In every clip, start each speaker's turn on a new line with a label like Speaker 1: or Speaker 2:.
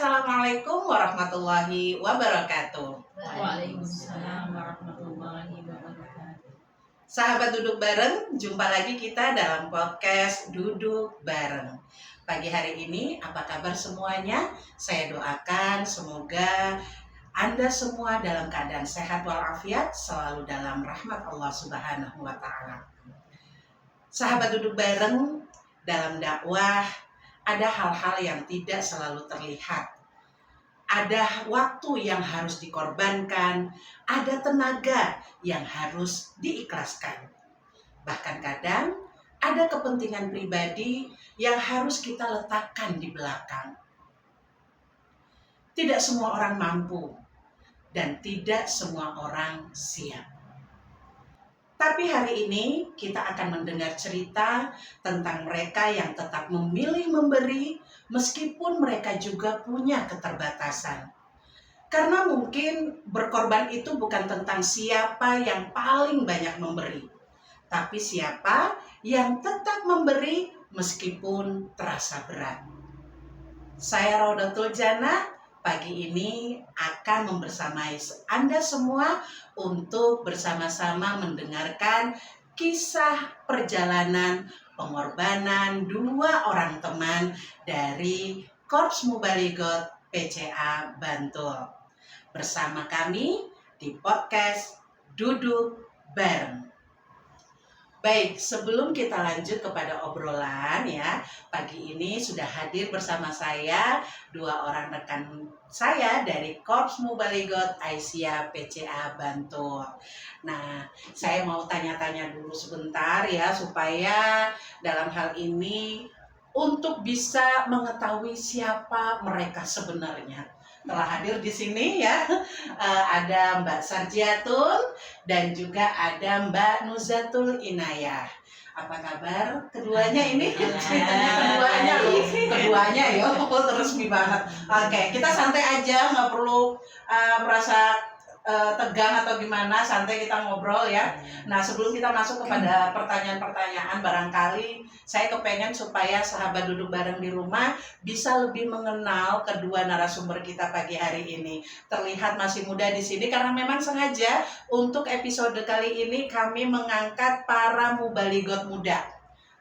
Speaker 1: Assalamualaikum warahmatullahi wabarakatuh.
Speaker 2: Waalaikumsalam warahmatullahi wabarakatuh.
Speaker 1: Sahabat duduk bareng, jumpa lagi kita dalam podcast Duduk Bareng. Pagi hari ini, apa kabar semuanya? Saya doakan semoga Anda semua dalam keadaan sehat walafiat, selalu dalam rahmat Allah Subhanahu wa Ta'ala. Sahabat duduk bareng, dalam dakwah ada hal-hal yang tidak selalu terlihat. Ada waktu yang harus dikorbankan, ada tenaga yang harus diikhlaskan. Bahkan kadang ada kepentingan pribadi yang harus kita letakkan di belakang. Tidak semua orang mampu dan tidak semua orang siap. Tapi hari ini kita akan mendengar cerita tentang mereka yang tetap memilih memberi meskipun mereka juga punya keterbatasan. Karena mungkin berkorban itu bukan tentang siapa yang paling banyak memberi, tapi siapa yang tetap memberi meskipun terasa berat. Saya Raudatul Jannah. Pagi ini akan membersamai Anda semua untuk bersama-sama mendengarkan kisah perjalanan pengorbanan dua orang teman dari Korps Mubalighot PCA Bantul. Bersama kami di podcast Duduk Bareng. Baik, sebelum kita lanjut kepada obrolan ya, pagi ini sudah hadir bersama saya dua orang rekan saya dari Korps Mubalighot Aisyah PCA Bantul. Nah, saya mau tanya-tanya dulu sebentar ya, supaya dalam hal ini untuk bisa mengetahui siapa mereka sebenarnya. Telah hadir di sini ya, ada Mbak Sarjiatun dan juga ada Mbak Nuzatul Inayah. Apa kabar keduanya ini? Ceritanya keduanya ya, resmi banget. Oke, kita santai aja, nggak perlu merasa tegang atau gimana, santai kita ngobrol ya. Nah, sebelum kita masuk kepada pertanyaan-pertanyaan, barangkali saya kepengen supaya sahabat duduk bareng di rumah bisa lebih mengenal kedua narasumber kita pagi hari ini. Terlihat masih muda di sini karena memang sengaja untuk episode kali ini kami mengangkat para mubalighot muda.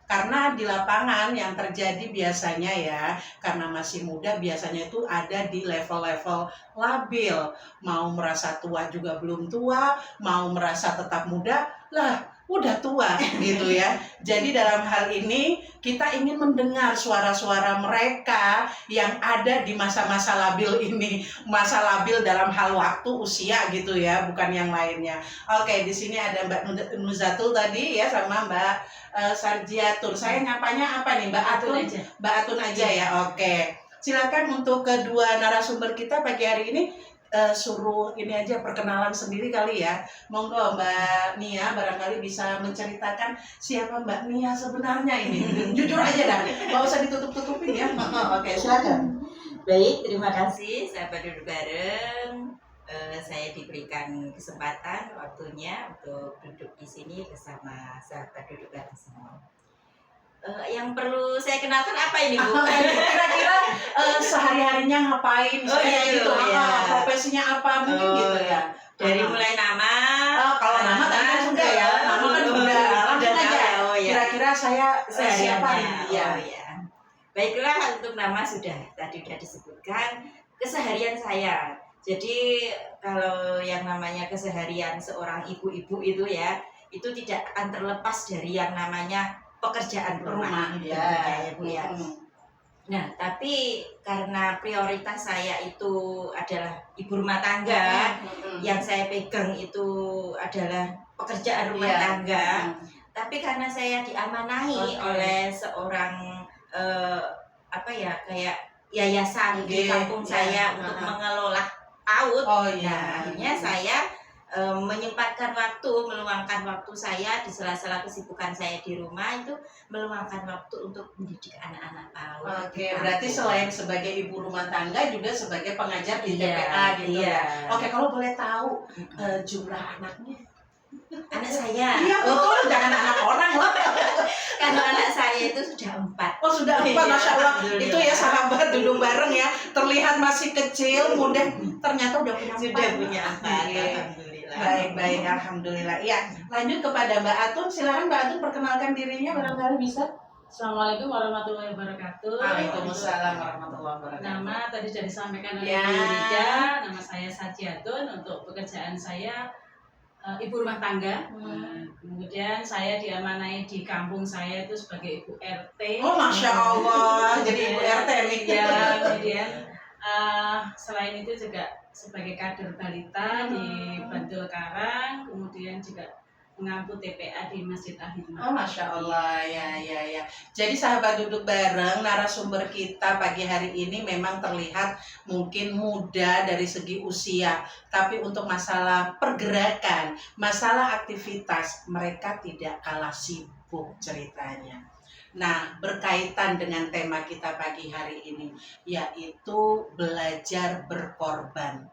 Speaker 1: Karena di lapangan yang terjadi biasanya ya, karena masih muda biasanya itu ada di level-level labil. Mau merasa tua juga belum tua, mau merasa tetap muda, lah udah tua gitu ya. Jadi dalam hal ini kita ingin mendengar suara-suara mereka yang ada di masa-masa labil ini. Masa labil dalam hal waktu, usia gitu ya, bukan yang lainnya. Oke, di sini ada Mbak Nuzatul tadi ya sama Mbak Sarjiatun. Saya nyapanya apa nih, Mbak Atun? Mbak Atun aja ya. Oke. Silakan untuk kedua narasumber kita pagi hari ini. Suruh ini aja perkenalan sendiri kali ya. Monggo Mbak Nia barangkali bisa menceritakan siapa Mbak Nia sebenarnya ini. Jujur aja dah, nggak usah ditutup-tutupin ya. Oke, silakan.
Speaker 2: Baik, terima kasih sahabat duduk bareng. Saya diberikan kesempatan waktunya untuk duduk di sini bersama sahabat duduk bareng semua. Yang perlu saya kenalkan apa ini, Bu?
Speaker 1: Kira-kira sehari-harinya ngapain? Gitu. Profesinya apa mungkin gitu ya?
Speaker 2: Dari mulai nama.
Speaker 1: Kalau nama kan sudah ya. Nama kan sudah. Langsung aja. Kira-kira saya siapa?
Speaker 2: Ya. Baiklah, untuk nama sudah disebutkan. Keseharian saya. Jadi kalau yang namanya keseharian seorang ibu-ibu itu ya, itu tidak akan terlepas dari yang namanya pekerjaan rumah ya, Bu ya. Nah, tapi karena prioritas saya itu adalah ibu rumah tangga, yang saya pegang itu adalah pekerjaan rumah tangga. Tapi karena saya diamanahi oleh seorang kayak yayasan di kampung saya untuk mengelola PAUD. Nah, akhirnya saya menyempatkan waktu, meluangkan waktu saya di sela-sela kesibukan saya di rumah itu meluangkan waktu untuk mendidik anak-anak PAUD.
Speaker 1: Oke, berarti selain sebagai ibu rumah tangga juga sebagai pengajar di TPA gitu ya. Oke, kalau boleh tahu jumlah anaknya?
Speaker 2: Anak saya.
Speaker 1: Iya betul, jangan anak orang loh.
Speaker 2: Kalau anak saya itu sudah 4.
Speaker 1: Oh sudah 4, Masya Allah. Itu ya sahabat duduk bareng ya. Terlihat masih kecil, muda, ternyata udah punya
Speaker 2: Sudah
Speaker 1: 4.
Speaker 2: punya 4,
Speaker 1: Iya.
Speaker 2: alhamdulillah.
Speaker 1: Baik, alhamdulillah. Iya, lanjut kepada Mbak Atun. Silakan Mbak Atun perkenalkan dirinya barangkali bisa.
Speaker 3: Assalamualaikum warahmatullahi wabarakatuh.
Speaker 1: Waalaikumsalam warahmatullahi wabarakatuh.
Speaker 3: Nama tadi sudah disampaikan oleh
Speaker 1: Ya.
Speaker 3: Bu Rida. Nama saya Sajiatun. Untuk pekerjaan saya ibu rumah tangga. Kemudian saya diamanai di kampung saya itu sebagai ibu RT.
Speaker 1: Oh, Masya Allah. Jadi Ibu RT nih.
Speaker 3: Ya, kemudian selain itu juga sebagai kader balita di Bantul Karang. Kemudian juga mengampu TPA di Masjid Al-Hikmah.
Speaker 1: Oh, Masya Allah, ya. Jadi sahabat duduk bareng, narasumber kita pagi hari ini memang terlihat mungkin muda dari segi usia, tapi untuk masalah pergerakan, masalah aktivitas, mereka tidak kalah sibuk ceritanya. Nah, berkaitan dengan tema kita pagi hari ini, yaitu belajar berkorban.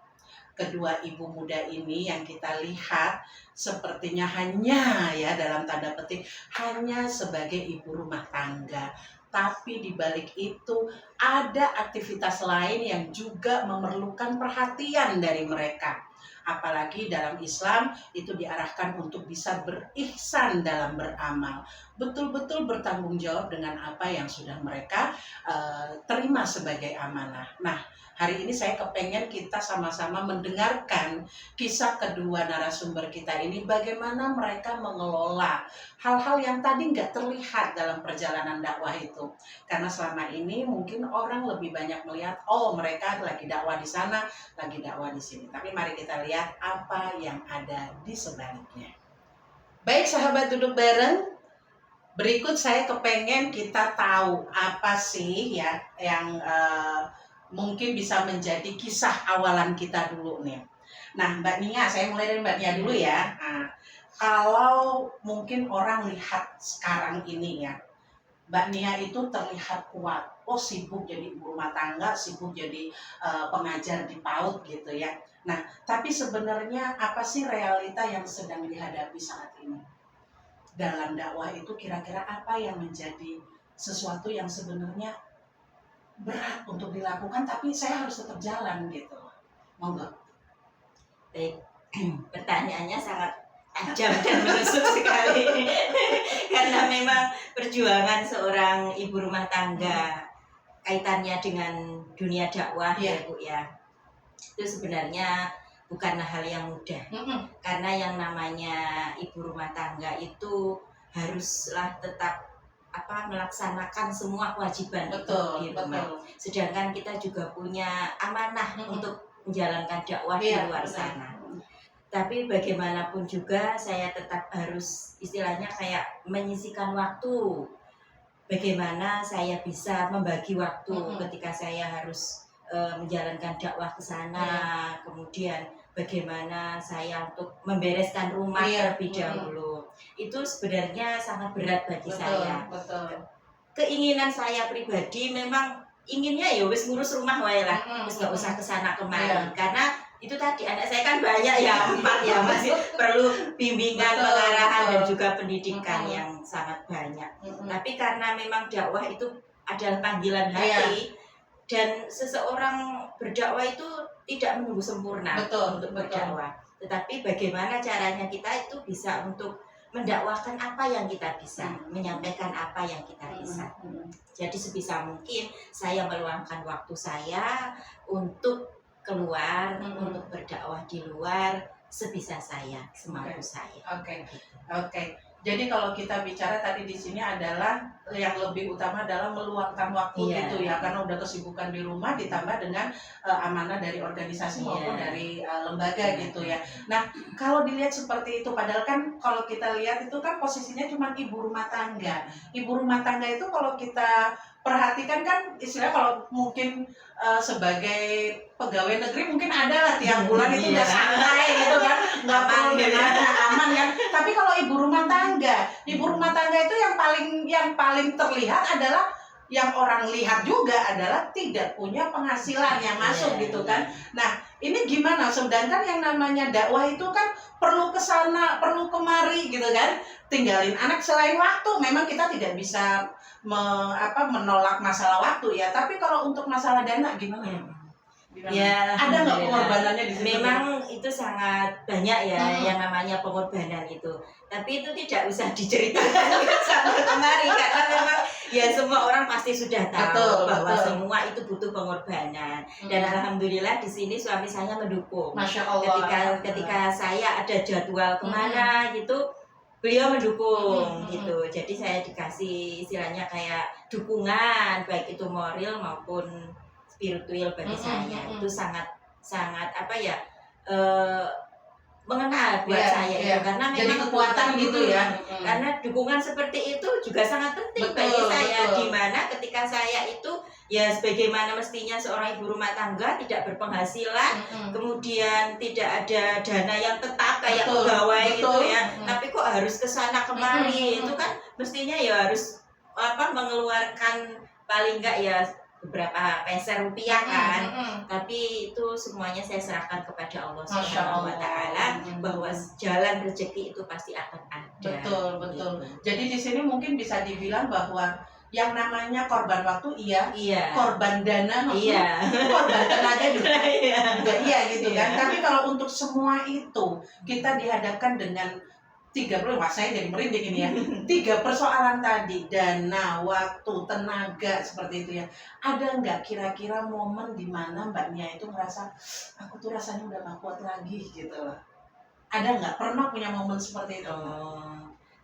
Speaker 1: Kedua ibu muda ini yang kita lihat sepertinya hanya ya dalam tanda petik hanya sebagai ibu rumah tangga, tapi di balik itu ada aktivitas lain yang juga memerlukan perhatian dari mereka. Apalagi dalam Islam itu diarahkan untuk bisa berihsan dalam beramal, betul-betul bertanggung jawab dengan apa yang sudah mereka terima sebagai amanah. Nah, hari ini saya kepengen kita sama-sama mendengarkan kisah kedua narasumber kita ini, bagaimana mereka mengelola hal-hal yang tadi nggak terlihat dalam perjalanan dakwah itu. Karena selama ini mungkin orang lebih banyak melihat, oh mereka lagi dakwah di sana, lagi dakwah di sini. Tapi mari kita lihat apa yang ada di sebaliknya. Baik sahabat duduk bareng, berikut saya kepengen kita tahu apa sih ya yang mungkin bisa menjadi kisah awalan kita dulu nih. Nah, Mbak Nia, saya mulai dari Mbak Nia dulu ya. Nah, kalau mungkin orang lihat sekarang ini ya, Mbak Nia itu terlihat kuat. Oh, sibuk jadi ibu rumah tangga, sibuk jadi pengajar di PAUD gitu ya. Nah, tapi sebenarnya apa sih realita yang sedang dihadapi saat ini? Dalam dakwah itu kira-kira apa yang menjadi sesuatu yang sebenarnya berat untuk dilakukan, tapi saya harus tetap jalan gitu. Monggo.
Speaker 2: Baik, pertanyaannya sangat tajam dan menusuk sekali. Karena memang perjuangan seorang ibu rumah tangga kaitannya dengan dunia dakwah ya Bu ya. Itu sebenarnya bukanlah hal yang mudah. Karena yang namanya ibu rumah tangga itu haruslah tetap melaksanakan semua kewajiban di rumah. Sedangkan kita juga punya amanah untuk menjalankan dakwah di luar sana. Tapi bagaimanapun juga saya tetap harus istilahnya kayak menyisihkan waktu. Bagaimana saya bisa membagi waktu ketika saya harus menjalankan dakwah ke sana, kemudian bagaimana saya untuk membereskan rumah terlebih dahulu. Itu sebenarnya sangat berat bagi saya. Keinginan saya pribadi memang inginnya ya wis ngurus rumah wae lah, wis gak usah kesana kemari. Karena itu tadi anak saya kan banyak ya, 4 ya, masih perlu bimbingan, pengarahan dan juga pendidikan yang sangat banyak. Tapi karena memang dakwah itu adalah panggilan hati, dan seseorang berdakwah itu tidak menunggu sempurna untuk berdakwah. Tetapi bagaimana caranya kita itu bisa untuk mendakwahkan apa yang kita bisa, menyampaikan apa yang kita bisa. Jadi sebisa mungkin saya meluangkan waktu saya untuk keluar, untuk berdakwah di luar sebisa saya, semampu saya.
Speaker 1: Oke. Jadi kalau kita bicara tadi di sini adalah yang lebih utama adalah meluangkan waktu gitu ya, karena udah kesibukan di rumah ditambah dengan amanah dari organisasi maupun dari lembaga gitu ya. Nah, kalau dilihat seperti itu, padahal kan kalau kita lihat itu kan posisinya cuma ibu rumah tangga. Ibu rumah tangga itu kalau kita perhatikan kan istilahnya kalau mungkin sebagai pegawai negeri mungkin ada lah tiap bulan itu udah santai gitu kan, nggak perlu dengan aman kan. Tapi kalau ibu rumah tangga itu yang paling terlihat adalah yang orang lihat juga adalah tidak punya penghasilan yang masuk gitu kan. Nah, ini gimana? Sedangkan yang namanya dakwah itu kan perlu kesana, perlu kemari gitu kan. Tinggalin anak selain waktu. Memang kita tidak bisa menolak masalah waktu ya. Tapi kalau untuk masalah dana gimana? Gimana?
Speaker 2: Ya,
Speaker 1: Ada nggak
Speaker 2: alhamdulillah.
Speaker 1: pengorbanannya di situ?
Speaker 2: Memang itu sangat banyak ya yang namanya pengorbanan itu. Tapi itu tidak usah diceritakan sama kemari karena memang ya semua orang pasti sudah tahu
Speaker 1: Betul,
Speaker 2: bahwa
Speaker 1: betul.
Speaker 2: semua itu butuh pengorbanan. Dan alhamdulillah di sini suami saya mendukung.
Speaker 1: Masya Allah.
Speaker 2: Ketika saya ada jadwal kemana gitu, beliau mendukung gitu. Jadi saya dikasih istilahnya kayak dukungan baik itu moral maupun spiritual bagi saya. Itu sangat apa ya, mengenal buat saya itu karena
Speaker 1: jadi
Speaker 2: memang
Speaker 1: kekuatan gitu ya.
Speaker 2: karena dukungan seperti itu juga sangat penting bagi saya, di mana ketika saya itu ya sebagaimana mestinya seorang ibu rumah tangga tidak berpenghasilan, kemudian tidak ada dana yang tetap kayak pegawai gitu ya, tapi kok harus kesana kemari, itu kan mestinya ya harus mengeluarkan paling enggak ya beberapa peser rupiah kan, tapi itu semuanya saya serahkan kepada Allah Subhanahu wa Ta'ala, bahwa jalan rezeki itu pasti akan ada.
Speaker 1: Betul.
Speaker 2: Gitu.
Speaker 1: Jadi di sini mungkin bisa dibilang bahwa yang namanya korban waktu
Speaker 2: Iya.
Speaker 1: korban dana
Speaker 2: Iya.
Speaker 1: korban tenaga juga
Speaker 2: Iya.
Speaker 1: gitu kan. Tapi kalau untuk semua itu kita dihadapkan dengan 3 saya jadi merinding ini ya. 3 persoalan tadi, dana, waktu, tenaga seperti itu ya. Ada nggak kira-kira momen di mana Mbaknya itu merasa aku tuh rasanya udah gak kuat lagi gitu loh. Ada nggak pernah punya momen seperti itu?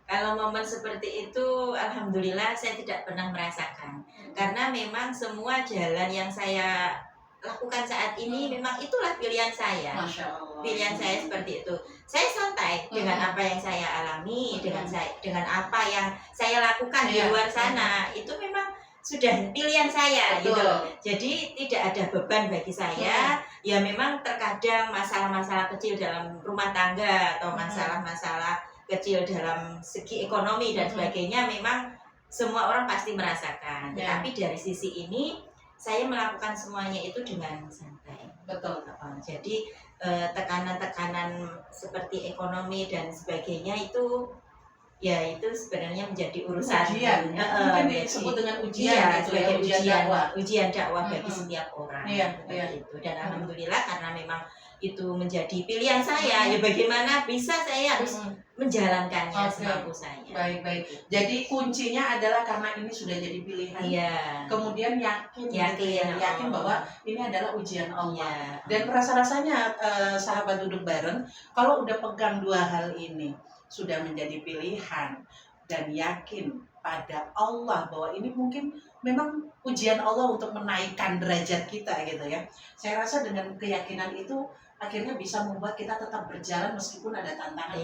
Speaker 2: Kalau momen seperti itu, alhamdulillah saya tidak pernah merasakan. Karena memang semua jalan yang saya lakukan saat ini memang itulah pilihan saya.
Speaker 1: Masya Allah.
Speaker 2: Pilihan saya seperti itu. Saya santai dengan apa yang saya alami, dengan apa yang saya lakukan di luar sana. Itu memang sudah pilihan saya gitu loh. Jadi tidak ada beban bagi saya. Ya memang terkadang masalah-masalah kecil dalam rumah tangga atau masalah-masalah kecil dalam segi ekonomi dan sebagainya memang semua orang pasti merasakan. Tetapi dari sisi ini saya melakukan semuanya itu dengan santai.
Speaker 1: Betul.
Speaker 2: Jadi tekanan-tekanan seperti ekonomi dan sebagainya itu ya itu sebenarnya menjadi urusan
Speaker 1: ujian. Mungkin disebut dengan ujian gitu ya,
Speaker 2: ujian dakwah bagi setiap orang.
Speaker 1: Iya.
Speaker 2: Itu. Dan alhamdulillah karena memang itu menjadi pilihan saya, ya bagaimana bisa saya harus menjalankannya semampu saya.
Speaker 1: Baik. Jadi kuncinya adalah karena ini sudah jadi pilihan.
Speaker 2: Iya.
Speaker 1: Kemudian yakin bahwa ini adalah ujian Allah. Dan rasa-rasanya sahabat duduk bareng, kalau udah pegang 2 hal ini, sudah menjadi pilihan dan yakin pada Allah bahwa ini mungkin memang ujian Allah untuk menaikkan derajat kita gitu ya. Saya rasa dengan keyakinan itu akhirnya bisa membuat kita tetap berjalan meskipun ada tantangan.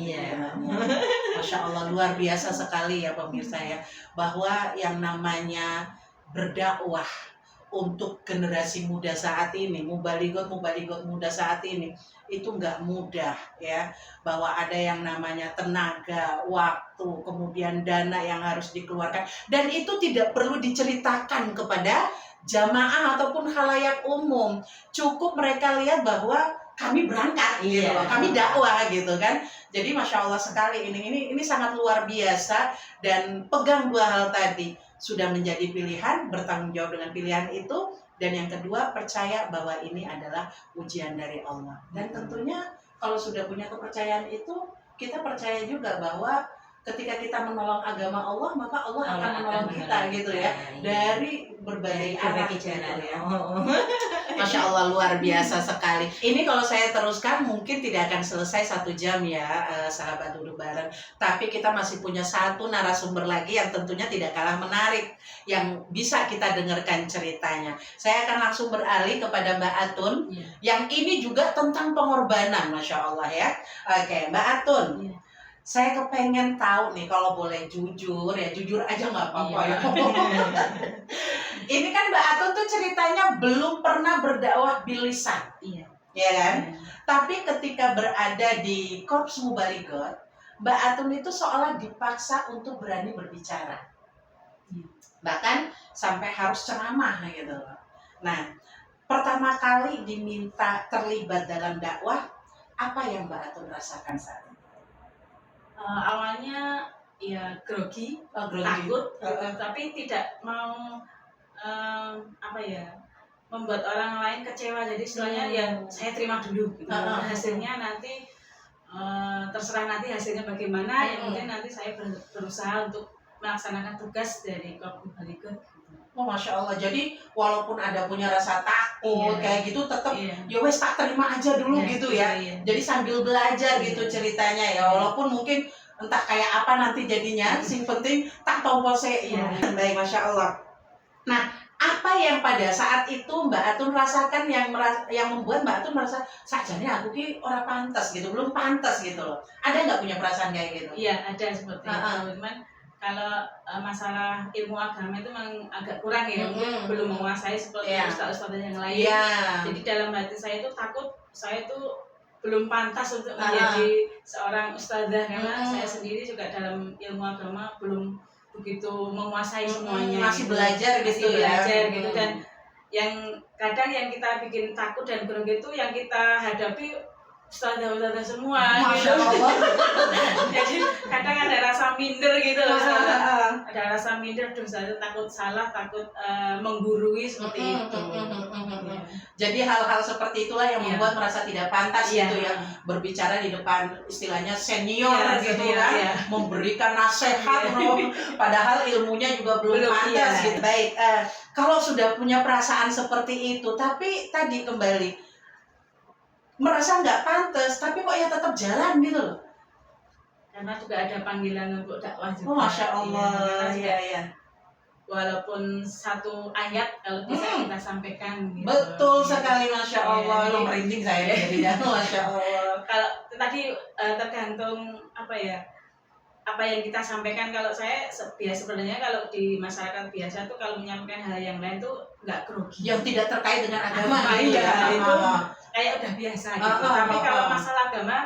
Speaker 1: Masya Allah, luar biasa sekali ya pemirsa ya, bahwa yang namanya berdakwah untuk generasi muda saat ini, mubaligot muda saat ini, itu nggak mudah ya, bahwa ada yang namanya tenaga, waktu, kemudian dana yang harus dikeluarkan, dan itu tidak perlu diceritakan kepada jamaah ataupun khalayak umum. Cukup mereka lihat bahwa kami berangkat gitu loh, kami dakwah gitu kan. Jadi Masya Allah sekali, ini sangat luar biasa. Dan pegang 2 hal tadi, sudah menjadi pilihan, bertanggung jawab dengan pilihan itu, dan yang kedua percaya bahwa ini adalah ujian dari Allah. Dan tentunya kalau sudah punya kepercayaan itu, kita percaya juga bahwa ketika kita menolong agama Allah, maka Allah akan menolong kita gitu ya, dari berbagai arah gitu ya. Masya Allah, luar biasa sekali. Ini kalau saya teruskan mungkin tidak akan selesai 1 jam ya, sahabat duduk bareng. Tapi kita masih punya 1 narasumber lagi yang tentunya tidak kalah menarik, yang bisa kita dengarkan ceritanya. Saya akan langsung beralih kepada Mbak Atun, yang ini juga tentang pengorbanan, Masya Allah ya. Oke, Mbak Atun. Saya kepengen tahu nih, kalau boleh jujur ya, jujur aja nggak apa-apa ya. Ini kan Mbak Atun tuh ceritanya belum pernah berdakwah bilisan, ya kan? Tapi ketika berada di Korps Mubaligot, Mbak Atun itu seolah dipaksa untuk berani berbicara, bahkan sampai harus ceramah gitu. Nah, pertama kali diminta terlibat dalam dakwah, apa yang Mbak Atun rasakan saat itu?
Speaker 3: Awalnya ya grogi,
Speaker 1: Oh, grogi.
Speaker 3: takut, gitu.
Speaker 1: Heeh.
Speaker 3: Tapi tidak mau apa ya, membuat orang lain kecewa. Jadi istilahnya ya saya terima dulu gitu. Hasilnya nanti terserah nanti hasilnya bagaimana. Yang penting nanti saya berusaha untuk melaksanakan tugas dari Korps Baligot.
Speaker 1: Oh, Masya Allah. Jadi walaupun ada punya rasa takut
Speaker 3: Iya.
Speaker 1: kayak gitu, tetap
Speaker 3: Iya.
Speaker 1: ya wes tak terima aja dulu
Speaker 3: Iya,
Speaker 1: gitu ya.
Speaker 3: iya.
Speaker 1: Jadi sambil belajar
Speaker 3: Iya.
Speaker 1: gitu ceritanya ya. Walaupun mungkin entah kayak apa nanti jadinya, sing penting tak tompo se.
Speaker 3: Iya.
Speaker 1: Baik, Masya Allah. Nah, apa yang pada saat itu Mbak Atun rasakan yang membuat Mbak Atun merasa sajane aku ki ora pantas gitu, belum pantas gitu loh. Ada nggak punya perasaan kayak gitu?
Speaker 3: Iya, ada seperti itu. Cuman kalau masalah ilmu agama itu memang agak kurang ya, mungkin belum menguasai seperti ustaz-ustaz yang lain.
Speaker 1: Iya.
Speaker 3: Jadi dalam hati saya itu takut saya itu belum pantas untuk menjadi seorang ustazah, karena saya sendiri juga dalam ilmu agama belum begitu menguasai semuanya.
Speaker 1: Masih belajar gitu
Speaker 3: Masih
Speaker 1: ya.
Speaker 3: belajar gitu. Dan yang kadang yang kita bikin takut dan grogi itu yang kita hadapi ustazah-ustazah semua.
Speaker 1: Masya
Speaker 3: gitu.
Speaker 1: Allah.
Speaker 3: Jadi kadang ada rasa minder gitu loh. Ada rasa minder, saya takut salah, takut menggurui seperti itu.
Speaker 1: Jadi hal-hal seperti itulah yang
Speaker 3: Iya.
Speaker 1: membuat merasa tidak pantas
Speaker 3: Iya.
Speaker 1: gitu ya, berbicara di depan istilahnya senior
Speaker 3: Iya,
Speaker 1: gitu
Speaker 3: senior,
Speaker 1: kan,
Speaker 3: iya.
Speaker 1: memberikan nasihat
Speaker 3: Iya.
Speaker 1: loh, padahal ilmunya juga belum pantas
Speaker 3: iya.
Speaker 1: gitu. Baik, kalau sudah punya perasaan seperti itu, tapi tadi kembali merasa nggak pantas, tapi kok ya tetap jalan gitu loh.
Speaker 3: Karena juga ada panggilan untuk dakwah juga.
Speaker 1: Oh, Masya Allah.
Speaker 3: Iya,
Speaker 1: Iya.
Speaker 3: walaupun satu ayat kalau bisa kita sampaikan gitu.
Speaker 1: Betul sekali, Masya
Speaker 3: Iya,
Speaker 1: Allah.
Speaker 3: jadi-
Speaker 1: Lo merinding saya jadinya, Masya Allah.
Speaker 3: Kalau tadi tergantung apa ya, apa yang kita sampaikan. Kalau saya sebenarnya kalau di masyarakat biasa tuh kalau menyampaikan hal yang lain tuh nggak grogi.
Speaker 1: Yang tidak terkait dengan agama gitu
Speaker 3: Iya,
Speaker 1: ya.
Speaker 3: itu kayak udah biasa gitu. Tapi kalau masalah agama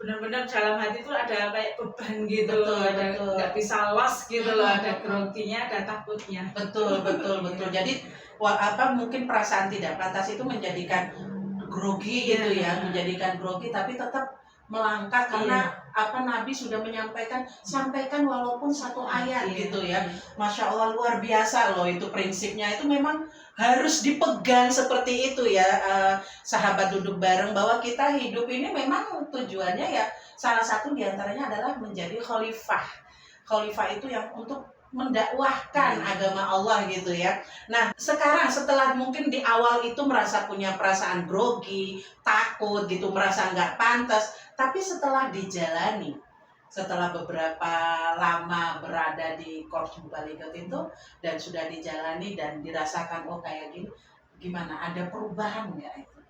Speaker 3: benar-benar dalam hati tuh ada kayak beban gitu.
Speaker 1: Betul,
Speaker 3: ada
Speaker 1: betul.
Speaker 3: nggak bisa los gitu loh, ada groginya, ada takutnya.
Speaker 1: Betul. Jadi mungkin perasaan tidak pantas itu menjadikan grogi gitu ya, menjadikan grogi, tapi tetap melangkah karena Nabi sudah menyampaikan, sampaikan walaupun satu ayat gitu ya. Masya Allah, luar biasa loh itu prinsipnya, itu memang harus dipegang seperti itu ya, sahabat duduk bareng, bahwa kita hidup ini memang tujuannya ya salah satu diantaranya adalah menjadi khalifah. Khalifah itu yang untuk mendakwahkan agama Allah gitu ya. Nah, sekarang setelah mungkin di awal itu merasa punya perasaan grogi, takut gitu, merasa nggak pantas, tapi setelah dijalani, setelah beberapa lama berada di Korps Baligot itu dan sudah dijalani dan dirasakan oh kayak gini, gimana? Ada perubahan nggak itu?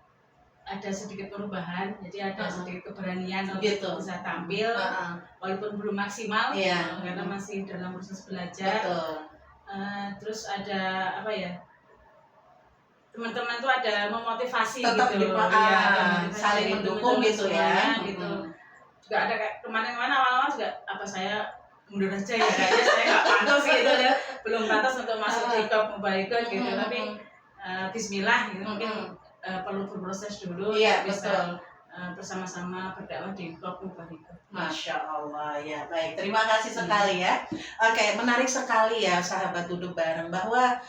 Speaker 3: Ada sedikit perubahan, jadi ada sedikit keberanian untuk
Speaker 1: Gitu.
Speaker 3: bisa tampil, walaupun belum maksimal,
Speaker 1: Iya.
Speaker 3: karena masih dalam proses belajar.
Speaker 1: Betul.
Speaker 3: Terus ada apa ya? Teman-teman tuh ada memotivasi
Speaker 1: Tetap
Speaker 3: gitu,
Speaker 1: saling mendukung gitu ya.
Speaker 3: Gitu. Juga ada kayak kemana-mana awal-awal juga apa saya mundur aja ya, kayaknya saya nggak pantas gitu ya, belum pantas untuk masuk di Korps Baligot gitu. Tapi Bismillah gitu, mungkin perlu berproses dulu,
Speaker 1: Iya,
Speaker 3: bisa bersama-sama berdakwah di Korps Baligot.
Speaker 1: Masya Allah ya, baik, terima kasih sekali ya. Oke, menarik sekali ya sahabat duduk bareng bahwa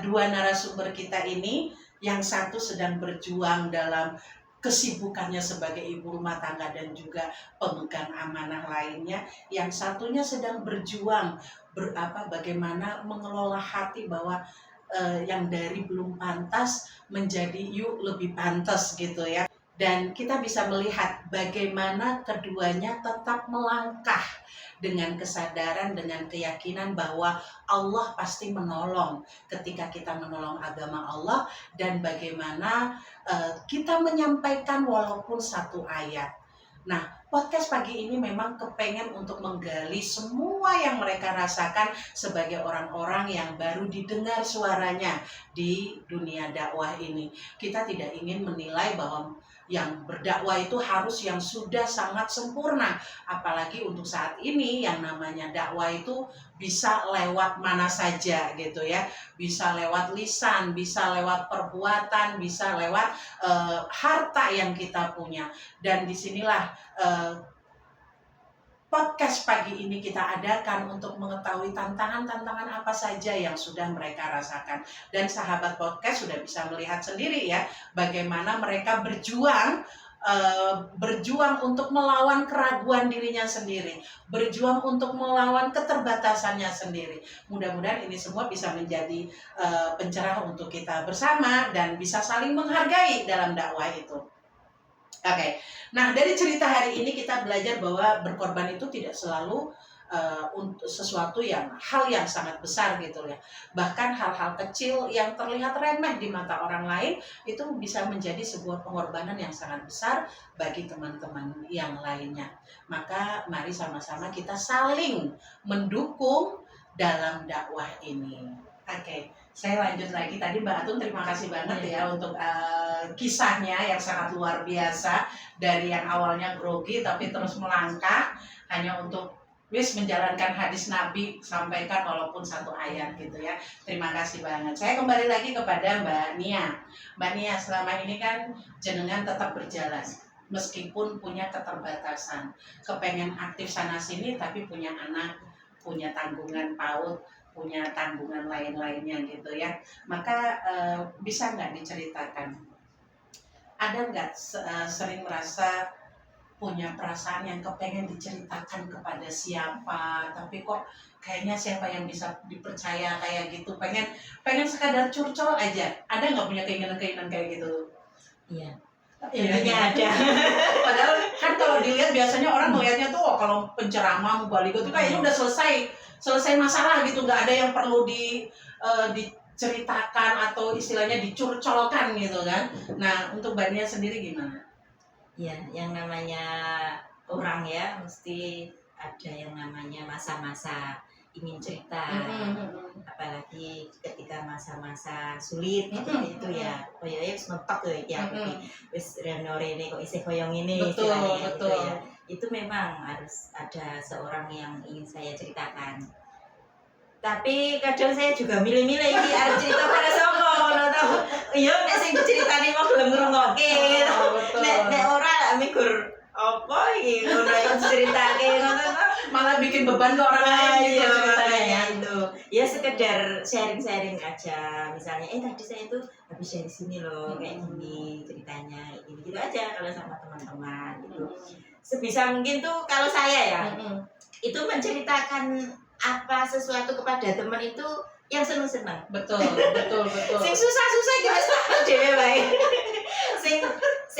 Speaker 1: dua narasumber kita ini, yang satu sedang berjuang dalam kesibukannya sebagai ibu rumah tangga dan juga pemegang amanah lainnya, yang satunya sedang berjuang bagaimana mengelola hati bahwa yang dari belum pantas menjadi yuk lebih pantas gitu ya. Dan kita bisa melihat bagaimana keduanya tetap melangkah dengan kesadaran, dengan keyakinan bahwa Allah pasti menolong ketika kita menolong agama Allah, dan bagaimana kita menyampaikan walaupun satu ayat. Nah, podcast pagi ini memang kepengen untuk menggali semua yang mereka rasakan sebagai orang-orang yang baru didengar suaranya di dunia dakwah ini. Kita tidak ingin menilai bahwa yang berdakwah itu harus yang sudah sangat sempurna, apalagi untuk saat ini yang namanya dakwah itu bisa lewat mana saja gitu ya, bisa lewat lisan, bisa lewat perbuatan, bisa lewat harta yang kita punya. Dan disinilah podcast pagi ini kita adakan untuk mengetahui tantangan-tantangan apa saja yang sudah mereka rasakan. Dan sahabat podcast sudah bisa melihat sendiri ya, bagaimana mereka berjuang untuk melawan keraguan dirinya sendiri, berjuang untuk melawan keterbatasannya sendiri. Mudah-mudahan ini semua bisa menjadi pencerah untuk kita bersama dan bisa saling menghargai dalam dakwah itu. Oke, nah dari cerita hari ini kita belajar bahwa berkorban itu tidak selalu untuk sesuatu hal yang sangat besar gitu ya. Bahkan hal-hal kecil yang terlihat remeh di mata orang lain itu bisa menjadi sebuah pengorbanan yang sangat besar bagi teman-teman yang lainnya. Maka mari sama-sama kita saling mendukung dalam dakwah ini. Oke, saya lanjut lagi. Tadi Mbak Atun terima kasih banget ya untuk kisahnya yang sangat luar biasa. Dari yang awalnya grogi tapi terus melangkah hanya untuk menjalankan hadis Nabi, sampaikan walaupun satu ayat gitu ya. Terima kasih banget. Saya kembali lagi kepada Mbak Nia. Mbak Nia, selama ini kan jenengan tetap berjalan meskipun punya keterbatasan. Kepengen aktif sana sini tapi punya anak, punya tanggungan PAUD, punya tanggungan lain-lainnya gitu ya. Maka bisa nggak diceritakan, ada nggak sering merasa punya perasaan yang kepengen diceritakan kepada siapa, tapi kok kayaknya siapa yang bisa dipercaya kayak gitu, pengen sekadar curcol aja, ada nggak punya keinginan kayak gitu?
Speaker 2: Iya.
Speaker 1: Iya,
Speaker 2: ada.
Speaker 1: Padahal kan kalau dilihat biasanya orang melihatnya tuh kalau penceramah mubalighah itu kayaknya udah selesai masalah gitu, nggak ada yang perlu diceritakan atau istilahnya dicurcolkan gitu kan. Nah untuk Mbak Nia sendiri gimana?
Speaker 2: Ya, yang namanya orang ya mesti ada yang namanya masa-masa ingin cerita, apalagi ketika masa-masa sulit itu ya, koyoke wis mentok tuh ya, wis renore kok isih koyong ini,
Speaker 1: betul.
Speaker 2: Gitu ya. Itu memang harus ada seorang yang ingin saya ceritakan. Tapi kadang saya juga milih-milih iki arep cerita pada sapa ngono to. Iya nek sing diceritani mau gelem ngrungokke. Nek ora lak mikir apa iki ngono yang diceritake ngono to.
Speaker 1: Malah bikin beban ke orang lain gitu ceritanya.
Speaker 2: Itu. Ya sekedar sharing-sharing aja. Misalnya tadi saya itu habis dari sini loh kayak gini ceritanya ini gitu aja kalau sama teman-teman gitu. Sebisa mungkin tuh kalau saya ya itu menceritakan apa sesuatu kepada teman itu yang seneng-seneng.
Speaker 1: Betul.
Speaker 2: Sing susah-susah kita tak dhewe wae. Sing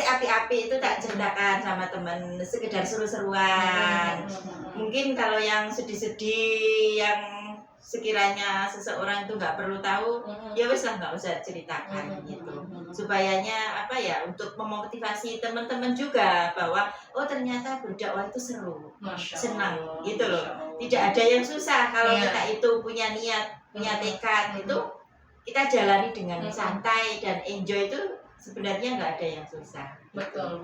Speaker 2: api-api itu tak ceritakan sama teman, sekedar seru-seruan. Mungkin kalau yang sedih-sedih yang sekiranya seseorang itu nggak perlu tahu, ya wes lah nggak usah ceritakan gitu. Supayanya apa ya, untuk memotivasi teman-teman juga bahwa oh ternyata berdakwah itu seru, senang gitu loh. Tidak ada yang susah kalau kita itu punya niat, punya tekad itu kita jalani dengan santai dan enjoy itu sebenarnya nggak ada yang susah.
Speaker 1: Betul.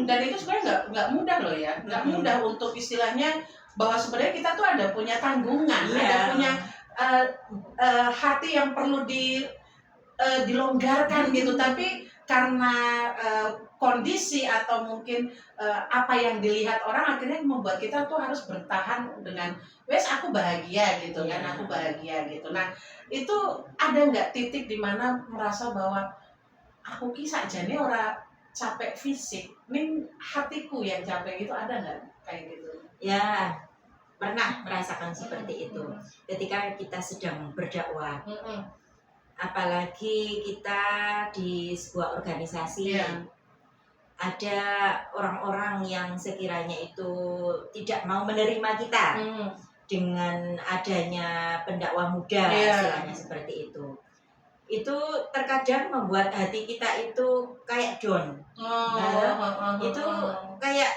Speaker 1: Dan itu sebenarnya nggak mudah loh ya, nggak mudah untuk istilahnya bahwa sebenarnya kita tuh ada punya tanggungan, ada punya hati yang perlu dilonggarkan gitu, tapi karena kondisi atau mungkin apa yang dilihat orang akhirnya membuat kita tuh harus bertahan dengan wes aku bahagia gitu kan, aku bahagia gitu. Nah itu ada nggak titik dimana merasa bahwa aku kisah aja nih orang capek fisik, nih hatiku yang capek gitu, ada nggak kayak gitu?
Speaker 2: Ya pernah merasakan seperti itu ketika kita sedang berdakwah. Apalagi kita di sebuah organisasi, ada orang-orang yang sekiranya itu tidak mau menerima kita dengan adanya pendakwah muda, istilahnya seperti itu. Itu terkadang membuat hati kita itu kayak down, itu kayak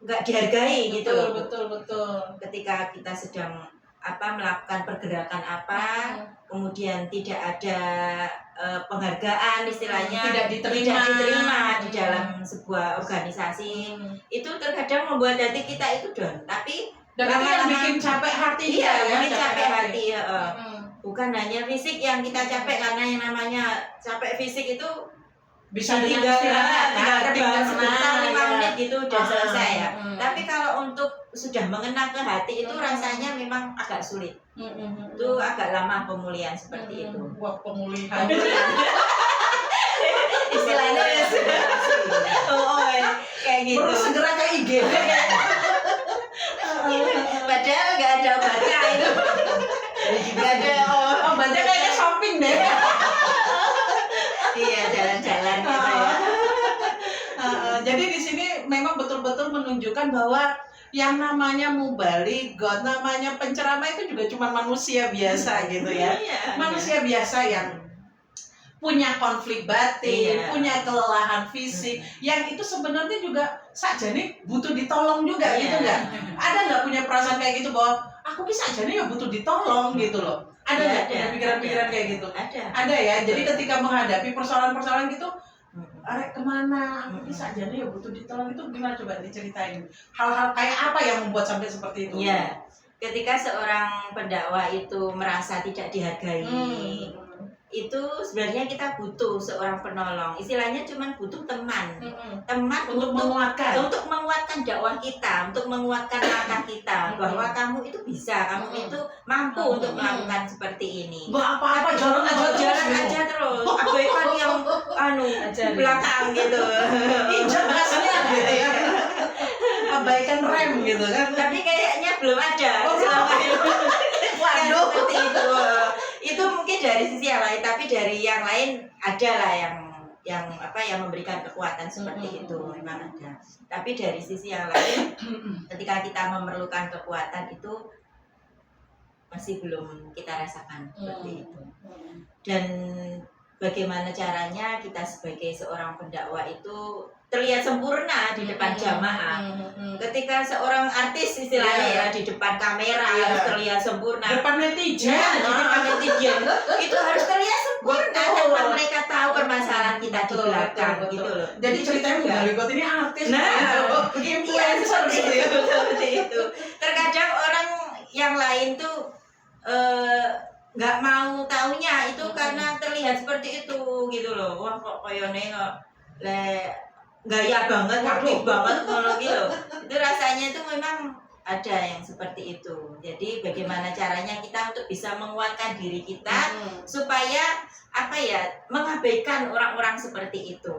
Speaker 2: nggak dihargai gitu.
Speaker 1: Betul.
Speaker 2: Ketika kita sedang melakukan pergerakan kemudian tidak ada penghargaan istilahnya, tidak diterima di dalam sebuah organisasi, itu terkadang membuat hati kita itu down. Tapi
Speaker 1: yang bikin capek hati,
Speaker 2: bikin capek hati. Bukan hanya fisik yang kita capek, karena yang namanya capek fisik itu
Speaker 1: Bisa dengan
Speaker 2: tinggal
Speaker 1: istirahat,
Speaker 2: rebahan sebentar 5
Speaker 1: ya.
Speaker 2: menit gitu udah selesai ya.
Speaker 1: Hmm.
Speaker 2: Tapi kalau untuk sudah mengena ke hati itu rasanya memang agak sulit. Itu agak lama pemulihan seperti itu.
Speaker 1: Wah, pemulihan.
Speaker 2: Istilahnya ya kayak gitu.
Speaker 1: Perlu segera ke IG.
Speaker 2: Padahal nggak ada obatnya itu. Nggak ada
Speaker 1: Obatnya kayaknya shopping deh.
Speaker 2: Iya, jalan-jalan gitu ya.
Speaker 1: Jadi di sini memang betul-betul menunjukkan bahwa yang namanya mubalighah, namanya penceramah itu juga cuma manusia biasa gitu ya.
Speaker 2: Iya,
Speaker 1: Manusia biasa yang punya konflik batin,
Speaker 2: Iya.
Speaker 1: punya kelelahan fisik, yang itu sebenarnya juga sakjane butuh ditolong juga
Speaker 2: Iya.
Speaker 1: gitu nggak? Ada nggak punya perasaan kayak gitu bahwa aku ki sakjane ya butuh ditolong gitu loh? Ada
Speaker 2: Iya,
Speaker 1: nggak
Speaker 2: ada,
Speaker 1: punya pikiran-pikiran
Speaker 2: ada.
Speaker 1: kayak gitu?
Speaker 2: Ada.
Speaker 1: Ada ya. Jadi ketika menghadapi persoalan-persoalan gitu,
Speaker 2: Mm-mm.
Speaker 1: arek kemana? Aku ki sakjane ya butuh ditolong, itu gimana, coba diceritain? Hal-hal kayak apa yang membuat sampai seperti itu?
Speaker 2: Iya. Ketika seorang pendakwah itu merasa tidak dihargai, itu sebenarnya kita butuh seorang penolong. Istilahnya cuma butuh teman. Teman
Speaker 1: Untuk menguatkan.
Speaker 2: untuk menguatkan dakwah kita, untuk menguatkan langkah kita bahwa kamu itu bisa, kamu itu mampu untuk melakukan seperti ini.
Speaker 1: Nggak apa-apa, jalan aja terus.
Speaker 2: Jalan aja terus. Abaikan yang
Speaker 3: Ajarin.
Speaker 2: belakang gitu.
Speaker 1: Injak gasnya gitu ya. Abaikan rem gitu kan.
Speaker 2: Tapi kayaknya belum ada
Speaker 1: Oh,
Speaker 2: selama ini.
Speaker 1: Waduh.
Speaker 2: Seperti itu. Itu mungkin dari sisi yang lain, tapi dari yang lain ada lah yang memberikan kekuatan seperti itu, memang ada. Tapi dari sisi yang lain, ketika kita memerlukan kekuatan itu masih belum kita rasakan seperti itu. Dan bagaimana caranya kita sebagai seorang pendakwah itu terlihat sempurna di depan jamaah. Ketika seorang artis istilahnya
Speaker 1: Iya.
Speaker 2: ya di depan kamera
Speaker 1: Iya.
Speaker 2: harus terlihat sempurna.
Speaker 1: Depan netizen.
Speaker 2: Ya, di depan netizen itu harus terlihat sempurna
Speaker 1: Betul.
Speaker 2: tanpa mereka tahu permasalahan kita di
Speaker 1: Betul,
Speaker 2: belakang
Speaker 1: betul,
Speaker 2: gitu
Speaker 1: betul.
Speaker 2: loh.
Speaker 1: Jadi ceritanya
Speaker 2: juga.
Speaker 1: Mubalighah ini artis.
Speaker 2: Nah,
Speaker 1: begitu
Speaker 2: iya seperti
Speaker 1: gitu ya.
Speaker 2: itu, seperti itu. Terkadang orang yang lain tuh nggak mau taunya itu karena terlihat seperti itu gitu loh. Wah kok koyone kok gaya banget, aktif banget ngono gitu. Itu rasanya itu memang ada yang seperti itu. Jadi bagaimana caranya kita untuk bisa menguatkan diri kita supaya mengabaikan orang-orang seperti itu.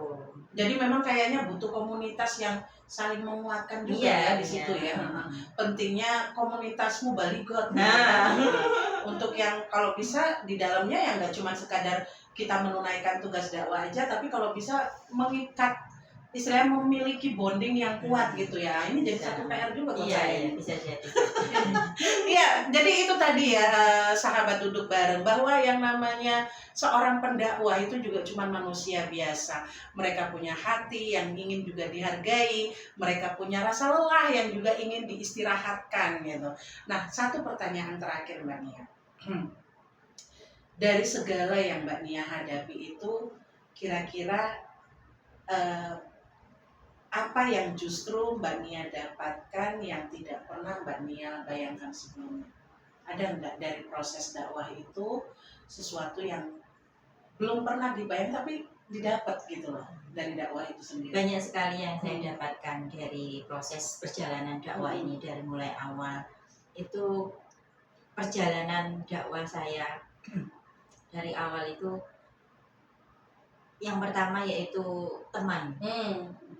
Speaker 1: Jadi memang kayaknya butuh komunitas yang saling menguatkan juga ya di situ ya. Pentingnya komunitas Mubalighah.
Speaker 2: Nah.
Speaker 1: Untuk yang kalau bisa di dalamnya ya nggak cuma sekadar kita menunaikan tugas dakwah aja, tapi kalau bisa mengikat, istilahnya memiliki bonding yang kuat gitu ya. Ini jadi satu PR juga buat saya.
Speaker 2: Iya, bisa jadi.
Speaker 1: Iya, jadi itu tadi ya, sahabat duduk bareng, bahwa yang namanya seorang pendakwah itu juga cuma manusia biasa. Mereka punya hati yang ingin juga dihargai, mereka punya rasa lelah yang juga ingin diistirahatkan gitu. Nah, satu pertanyaan terakhir Mbak Nia. Dari segala yang Mbak Nia hadapi itu, kira-kira apa yang justru Mbak Nia dapatkan yang tidak pernah Mbak Nia bayangkan sebelumnya? Ada nggak dari proses dakwah itu sesuatu yang belum pernah dibayang tapi didapat gitu loh dari dakwah itu sendiri?
Speaker 2: Banyak sekali yang saya dapatkan dari proses perjalanan dakwah ini dari mulai awal. Itu perjalanan dakwah saya dari awal itu yang pertama yaitu teman.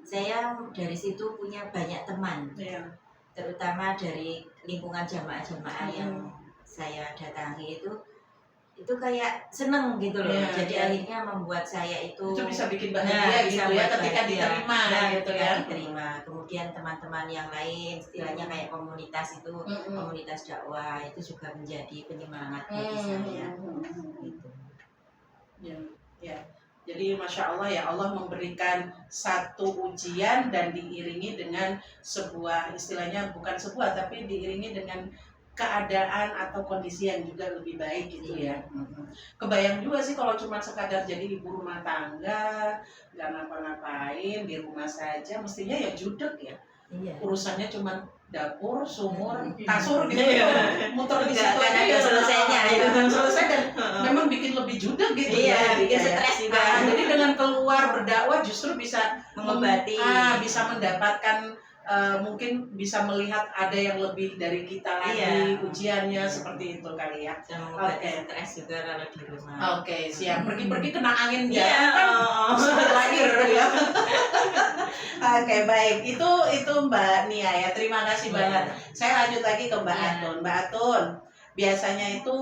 Speaker 2: Saya dari situ punya banyak teman,
Speaker 1: Iya.
Speaker 2: terutama dari lingkungan jamaah-jamaah yang saya datangi itu kayak seneng gitu loh.
Speaker 1: Iya,
Speaker 2: Jadi
Speaker 1: iya.
Speaker 2: akhirnya membuat saya itu
Speaker 1: Bisa bikin
Speaker 2: Nah,
Speaker 1: bahagia
Speaker 2: bisa
Speaker 1: gitu ya
Speaker 2: buat
Speaker 1: ketika
Speaker 2: bahagia.
Speaker 1: diterima
Speaker 2: Nah,
Speaker 1: gitu
Speaker 2: ketika
Speaker 1: ya.
Speaker 2: diterima. Kemudian teman-teman yang lain, istilahnya kayak komunitas itu, komunitas dakwah itu juga menjadi penyemangat bagi saya. Gitu.
Speaker 1: Ya. Jadi Masya Allah ya, Allah memberikan satu ujian dan diiringi dengan sebuah, istilahnya bukan sebuah, tapi diiringi dengan keadaan atau kondisi yang juga lebih baik gitu ya. Kebayang juga sih kalau cuma sekadar jadi ibu rumah tangga, nggak ngapa-ngapain, di rumah saja, mestinya ya judek ya.
Speaker 2: Iya.
Speaker 1: Urusannya cuma dapur, sumur, kasur gitu, muter di situ
Speaker 2: Nggak
Speaker 1: aja
Speaker 2: ada selesainya,
Speaker 1: ya,
Speaker 2: ya.
Speaker 1: selesai dan memang bikin lebih judes gitu
Speaker 2: Iya,
Speaker 1: ya,
Speaker 2: bikin
Speaker 1: ya.
Speaker 2: stres juga.
Speaker 1: Jadi dengan keluar berdakwah justru bisa
Speaker 2: Mengobati.
Speaker 1: bisa mendapatkan mungkin bisa melihat ada yang lebih dari kita lagi,
Speaker 2: Iya.
Speaker 1: ujiannya seperti itu kali ya.
Speaker 2: Bisa mengobati
Speaker 1: Oke.
Speaker 2: stres juga kalau di rumah.
Speaker 1: Oke, siap. Pergi-pergi kena angin
Speaker 2: Iya.
Speaker 1: kan sebentar lagi ya. Oke, baik. Itu Mbak Nia ya. Terima kasih
Speaker 2: Iya.
Speaker 1: banget. Saya lanjut lagi ke Mbak
Speaker 2: Iya.
Speaker 1: Atun. Mbak Atun, biasanya itu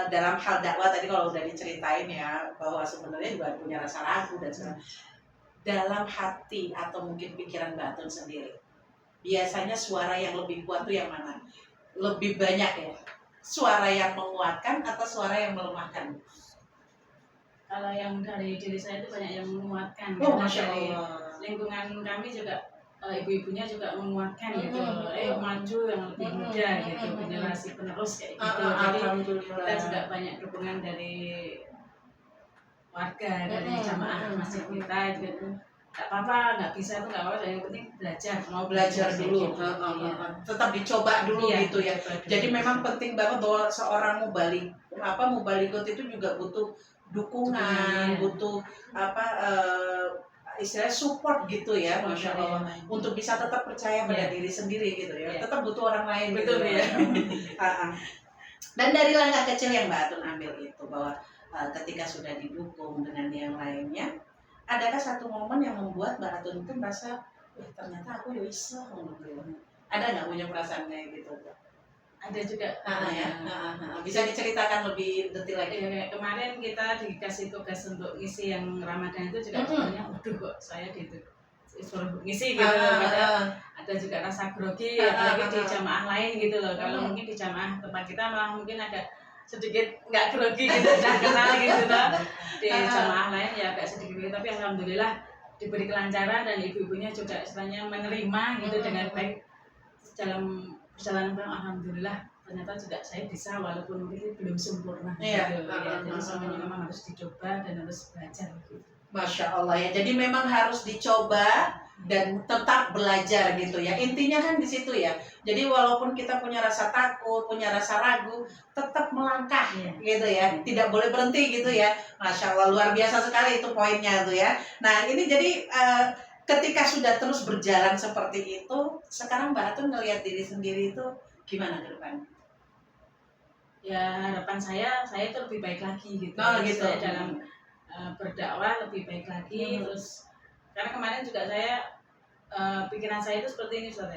Speaker 1: dalam hal dakwah tadi kalau udah diceritain ya bahwa sebenarnya juga punya rasa ragu dan sebagainya. Dalam hati atau mungkin pikiran Mbak Atun sendiri, biasanya suara yang lebih kuat tuh yang mana? Lebih banyak ya? Suara yang menguatkan atau suara yang melemahkan?
Speaker 3: Kalau yang dari diri saya itu banyak yang menguatkan.
Speaker 1: Oh,
Speaker 3: Karena
Speaker 1: Masya
Speaker 3: dari
Speaker 1: Allah.
Speaker 3: lingkungan kami juga ibu-ibunya juga menguatkan gitu. Maju yang lebih muda gitu, generasi penerus kayak gitu. Jadi
Speaker 1: Alhamdulillah.
Speaker 3: kita juga banyak dukungan dari warga, dari jamaah masjid kita gitu. Gak apa-apa, nggak bisa tuh nggak apa-apa, yang penting belajar, mau
Speaker 1: Belajar dulu,
Speaker 3: gitu. Iya.
Speaker 1: tetap dicoba dulu
Speaker 3: Iya,
Speaker 1: gitu ya.
Speaker 3: coba dulu.
Speaker 1: Jadi memang penting banget bahwa seorang mubalikot itu juga butuh dukungan,
Speaker 3: Dukungan, iya.
Speaker 1: butuh istilahnya support gitu ya, Masya Allah. Untuk bisa tetap percaya pada
Speaker 3: Iya.
Speaker 1: diri sendiri gitu ya.
Speaker 3: Iya.
Speaker 1: Tetap butuh orang lain gitu
Speaker 3: Betul, ya.
Speaker 1: Dan dari langkah kecil yang Mbak Atun ambil itu bahwa ketika sudah didukung dengan yang lainnya, adakah satu momen yang membuat Mbak Atun itu merasa, ternyata aku ya bisa gitu. Ada nggak punya perasaan kayak gitu?
Speaker 3: Ada juga.
Speaker 1: Bisa diceritakan lebih detail lagi.
Speaker 3: Kayak kemarin kita dikasih tugas untuk ngisi yang Ramadan itu juga sebenarnya, waduh kok saya disuruh ngisi gitu. Padahal ada juga rasa grogi, apalagi di jamaah lain gitu loh. Kalau mungkin di jamaah tempat kita malah mungkin ada sedikit nggak grogi gitu, udah kenal gitu loh. Di jamaah lain ya agak sedikit gitu, tapi alhamdulillah diberi kelancaran dan ibu-ibunya juga istilahnya menerima gitu dengan baik. Dalam perjalanan alhamdulillah ternyata juga saya bisa walaupun mungkin belum sempurna gitu. Jadi semuanya memang harus dicoba dan harus belajar gitu.
Speaker 1: Masya Allah ya. Jadi memang harus dicoba dan tetap belajar gitu ya. Intinya kan di situ ya. Jadi walaupun kita punya rasa takut, punya rasa ragu, tetap melangkah gitu ya. Tidak boleh berhenti gitu ya. Masya Allah, luar biasa sekali itu poinnya tuh ya. Nah ini jadi ketika sudah terus berjalan seperti itu, sekarang Mbak Atun ngelihat diri sendiri itu gimana ke depan?
Speaker 3: Ya harapan saya itu lebih baik lagi gitu.
Speaker 1: Gitu.
Speaker 3: Saya dalam berdakwah lebih baik lagi. Terus karena kemarin juga saya pikiran saya itu seperti ini Ustaz.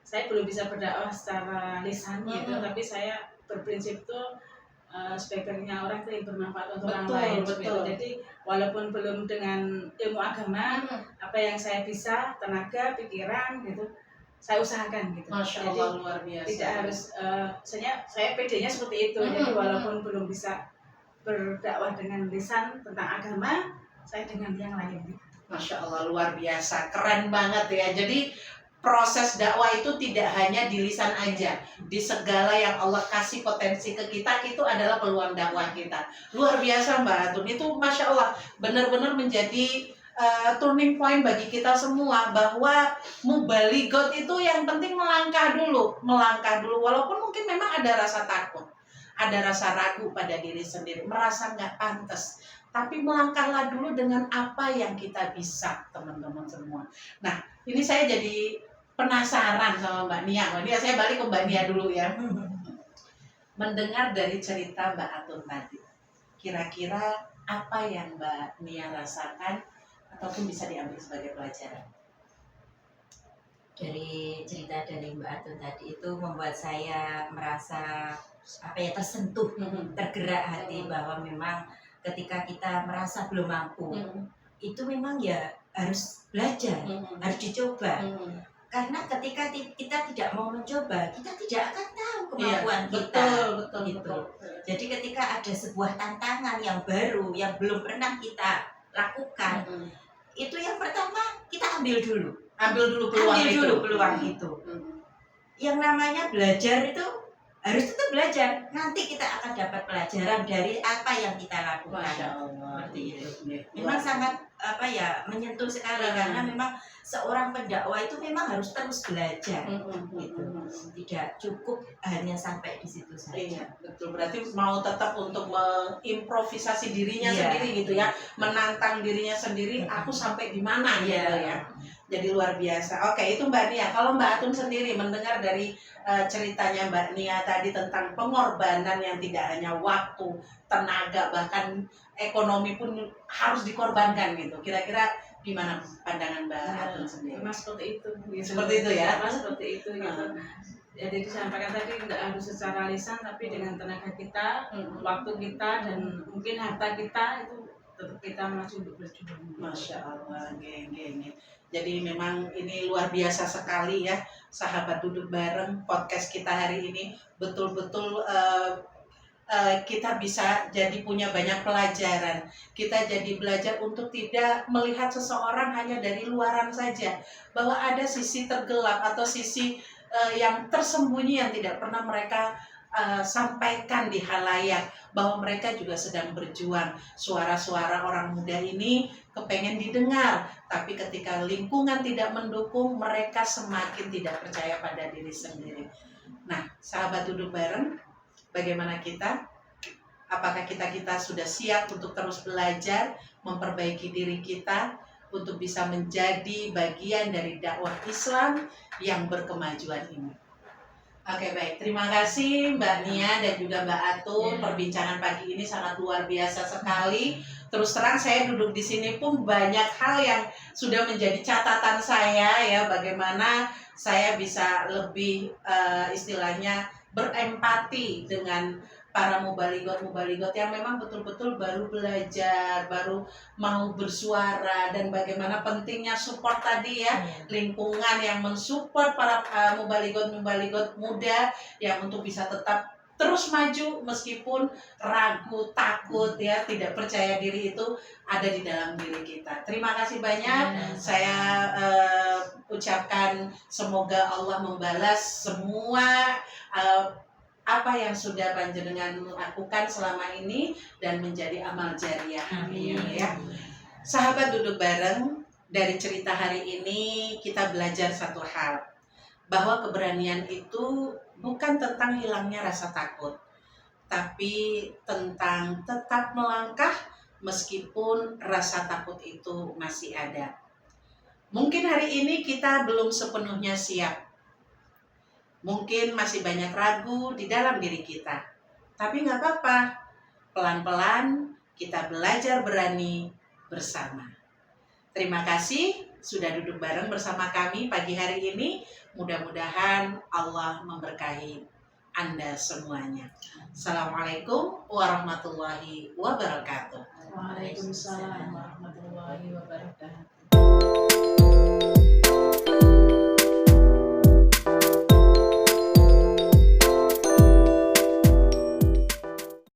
Speaker 3: Saya belum bisa berdakwah secara lisan gitu, tapi saya berprinsip tuh sebaiknya orang itu yang bermanfaat untuk orang lain. Gitu. Jadi walaupun belum dengan ilmu agama, apa yang saya bisa, tenaga, pikiran gitu, saya usahakan gitu.
Speaker 1: Masya Allah,
Speaker 3: jadi
Speaker 1: luar biasa.
Speaker 3: tidak harus, saya PD-nya seperti itu. Jadi walaupun belum bisa berdakwah dengan lisan tentang agama, saya dengan yang lain. Gitu.
Speaker 1: Masya Allah, luar biasa, keren banget ya. Jadi proses dakwah itu tidak hanya di lisan aja, di segala yang Allah kasih potensi ke kita itu adalah peluang dakwah kita. Luar biasa Mbak Atun, itu Masya Allah benar-benar menjadi turning point bagi kita semua bahwa mubaligot itu yang penting melangkah dulu walaupun mungkin memang ada rasa takut, ada rasa ragu pada diri sendiri, merasa nggak pantas. Tapi melangkahlah dulu dengan apa yang kita bisa, teman-teman semua. Nah, ini saya jadi penasaran sama Mbak Nia. Mbak Nia, saya balik ke Mbak Nia dulu ya. Mendengar dari cerita Mbak Atun tadi, kira-kira apa yang Mbak Nia rasakan ataupun bisa diambil sebagai pelajaran?
Speaker 2: Dari cerita dari Mbak Atun tadi itu membuat saya merasa tersentuh, tergerak hati bahwa memang ketika kita merasa belum mampu, itu memang ya harus belajar, harus dicoba. Karena ketika kita tidak mau mencoba, kita tidak akan tahu kemampuan kita. Betul. Jadi ketika ada sebuah tantangan yang baru, yang belum pernah kita lakukan, itu yang pertama kita ambil dulu peluang itu. Yang namanya belajar itu harus tetap belajar. Nanti kita akan dapat pelajaran dari apa yang kita lakukan.
Speaker 1: Masya Allah.
Speaker 2: Seperti itu. Memang sangat menyentuh sekali karena memang seorang pendakwah itu memang harus terus belajar gitu. Tidak cukup hanya sampai di situ saja.
Speaker 1: Iya, betul. Berarti mau tetap untuk mengimprovisasi dirinya sendiri gitu ya, menantang dirinya sendiri. Aku sampai di mana gitu ya. Jadi luar biasa. Oke, itu Mbak Nia. Kalau Mbak Atun sendiri mendengar dari ceritanya Mbak Nia tadi tentang pengorbanan yang tidak hanya waktu, tenaga, bahkan ekonomi pun harus dikorbankan gitu. Kira-kira gimana pandangan Mbak Atun sendiri?
Speaker 3: Memang seperti itu. Gitu.
Speaker 1: Seperti itu ya?
Speaker 3: Memang seperti itu gitu. Jadi disampaikan tadi nggak harus secara lisan, tapi dengan tenaga kita, waktu kita, dan mungkin harta kita itu tetap kita maju untuk berjuang.
Speaker 1: Masya Allah, geng. Jadi memang ini luar biasa sekali ya, sahabat duduk bareng podcast kita hari ini. Betul-betul kita bisa jadi punya banyak pelajaran. Kita jadi belajar untuk tidak melihat seseorang hanya dari luaran saja, bahwa ada sisi tergelap atau sisi yang tersembunyi yang tidak pernah mereka sampaikan di halayak, bahwa mereka juga sedang berjuang. Suara-suara orang muda ini kepengen didengar, tapi ketika lingkungan tidak mendukung, mereka semakin tidak percaya pada diri sendiri. Nah, sahabat duduk bareng, bagaimana kita? Apakah kita sudah siap untuk terus belajar, memperbaiki diri kita, untuk bisa menjadi bagian dari dakwah Islam yang berkemajuan ini? Oke, baik. Terima kasih Mbak Nia dan juga Mbak Atun. Perbincangan pagi ini sangat luar biasa sekali. Terus terang saya duduk di sini pun banyak hal yang sudah menjadi catatan saya ya, bagaimana saya bisa lebih istilahnya berempati dengan para mubaligot yang memang betul-betul baru belajar, baru mau bersuara, dan bagaimana pentingnya support tadi ya, lingkungan yang mensupport para mubaligot muda yang untuk bisa tetap terus maju meskipun ragu, takut ya, tidak percaya diri itu ada di dalam diri kita. Terima kasih banyak. Saya ucapkan semoga Allah membalas semua apa yang sudah panjenengan lakukan selama ini dan menjadi amal jariah. Amin ya. Sahabat duduk bareng, dari cerita hari ini kita belajar satu hal, bahwa keberanian itu bukan tentang hilangnya rasa takut, tapi tentang tetap melangkah meskipun rasa takut itu masih ada. Mungkin hari ini kita belum sepenuhnya siap. Mungkin masih banyak ragu di dalam diri kita. Tapi nggak apa-apa. Pelan-pelan kita belajar berani bersama. Terima kasih sudah duduk bareng bersama kami pagi hari ini. Mudah-mudahan Allah memberkahi Anda semuanya. Assalamualaikum warahmatullahi wabarakatuh.
Speaker 3: Waalaikumsalam warahmatullahi wabarakatuh.